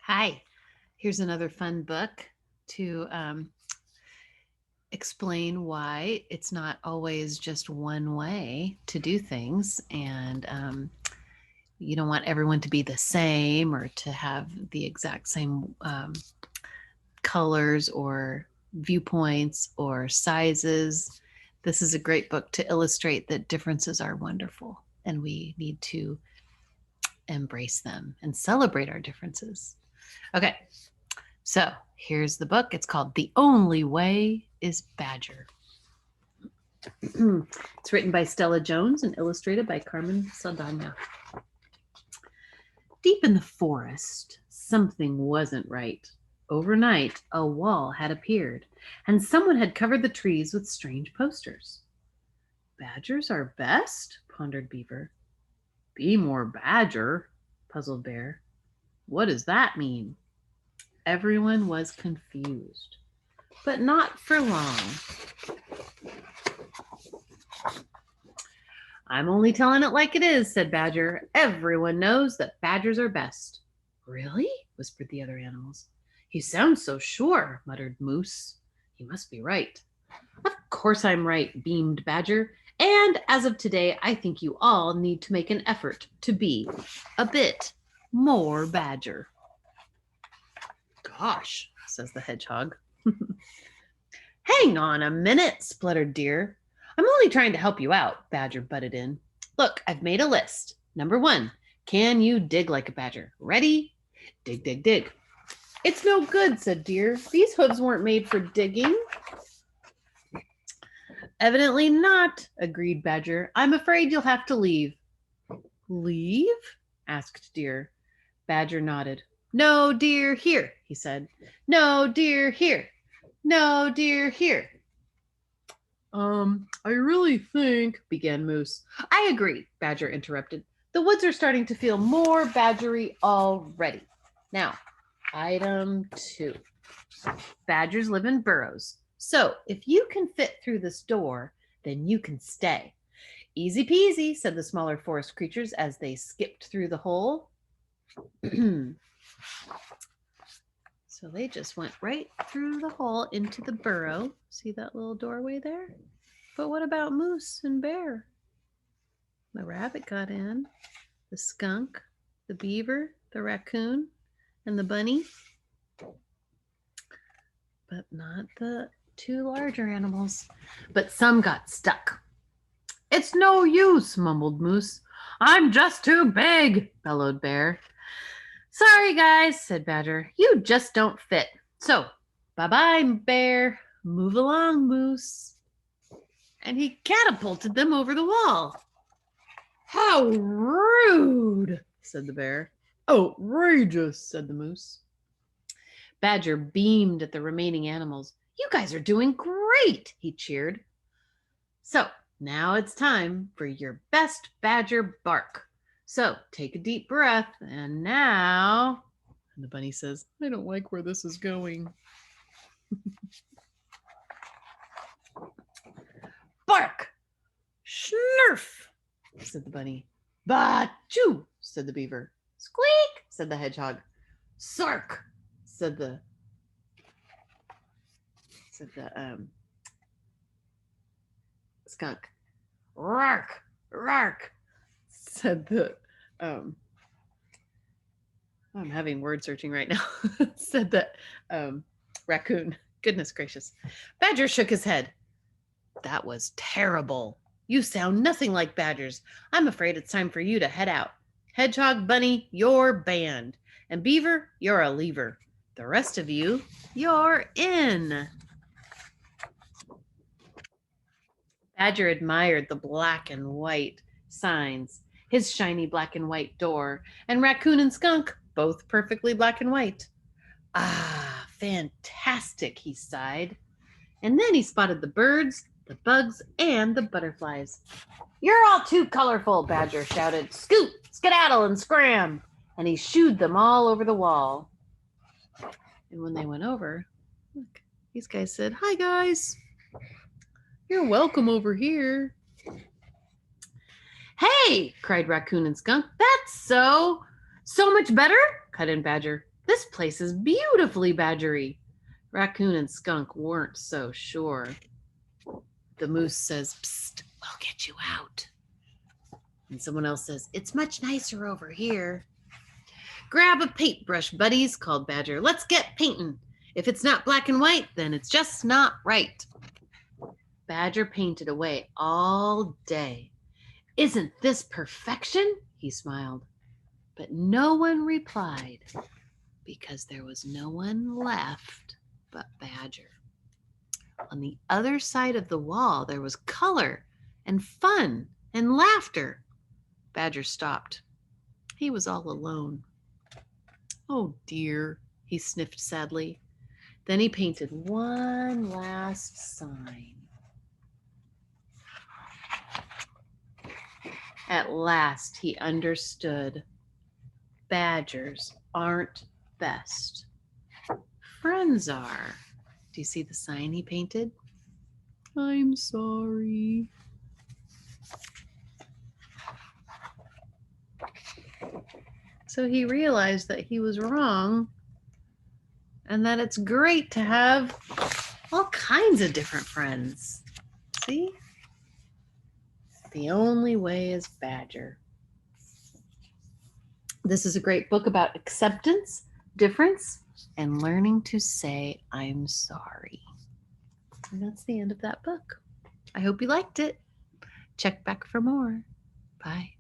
Hi, here's another fun book to explain why it's not always just one way to do things. And you don't want everyone to be the same or to have the exact same colors or viewpoints or sizes. This is a great book to illustrate that differences are wonderful and we need to embrace them and celebrate our differences. Okay, so here's the book. It's called The Only Way is Badger. It's written by Stella Jones and illustrated by Carmen Saldana. Deep in the forest, something wasn't right. Overnight, a wall had appeared, and someone had covered the trees with strange posters. Badgers are best, pondered Beaver. Be more badger, puzzled Bear. What does that mean? Everyone was confused, but not for long. I'm only telling it like it is, said Badger. Everyone knows that badgers are best. Really? Whispered the other animals. You sound so sure, muttered Moose. He must be right. Of course I'm right, beamed Badger. And as of today, I think you all need to make an effort to be a bit more badger. Gosh, says the hedgehog. Hang on a minute, spluttered Deer. I'm only trying to help you out, Badger butted in. Look, I've made a list. Number 1, can you dig like a badger? Ready? Dig, dig, dig. It's no good, said Deer. These hooves weren't made for digging. Evidently not, agreed Badger. I'm afraid you'll have to leave. Leave? Asked Deer. Badger nodded. No, dear, here, he said. No, dear, here. No, dear, here. I really think, began Moose. I agree, Badger interrupted. The woods are starting to feel more badgery already. Now, item 2. Badgers live in burrows. So if you can fit through this door, then you can stay. Easy peasy, said the smaller forest creatures as they skipped through the hole. So they just went right through the hole into the burrow. See that little doorway there? But what about Moose and Bear? The rabbit got in, the skunk, the beaver, the raccoon, and the bunny. But not the 2 larger animals. But some got stuck. It's no use, mumbled Moose. I'm just too big, bellowed Bear. Sorry, guys, said Badger. You just don't fit. So, bye-bye, Bear. Move along, Moose. And he catapulted them over the wall. How rude, said the Bear. Outrageous, said the Moose. Badger beamed at the remaining animals. You guys are doing great, he cheered. So, now it's time for your best badger bark. So, take a deep breath, and now... And the bunny says, I don't like where this is going. Bark! Schnurf, said the bunny. Ba-choo, said the beaver. Squeak, said the hedgehog. Sark, said the skunk. Rark, rark, said the I'm having word searching right now. Said the raccoon. Goodness gracious. Badger shook his head. That was terrible. You sound nothing like badgers. I'm afraid it's time for you to head out. Hedgehog, bunny, you're banned. And beaver, you're a leaver. The rest of you, you're in. Badger admired the black and white signs, his shiny black and white door, and raccoon and skunk, both perfectly black and white. Ah, fantastic, he sighed. And then he spotted the birds, the bugs, and the butterflies. You're all too colorful, Badger shouted. Scoot, skedaddle, and scram. And he shooed them all over the wall. And when they went over, look, these guys said, Hi, guys. You're welcome over here. Hey, cried Raccoon and Skunk. That's so much better, cut in Badger. This place is beautifully badgery. Raccoon and Skunk weren't so sure. The moose says, "Psst, I'll get you out." And someone else says, "It's much nicer over here." "Grab a paintbrush, buddies," called Badger. "Let's get painting. If it's not black and white, then it's just not right." Badger painted away all day. "Isn't this perfection?" he smiled. But no one replied, because there was no one left but Badger. On the other side of the wall, there was color and fun and laughter. Badger stopped. He was all alone. "Oh dear," he sniffed sadly. Then he painted one last sign. At last he understood. Badgers aren't best. Friends are. Do you see the sign he painted? "I'm sorry." So he realized that he was wrong and that it's great to have all kinds of different friends. See? The only way is Badger. This is a great book about acceptance, difference, and learning to say, "I'm sorry." And that's the end of that book. I hope you liked it. Check back for more. Bye.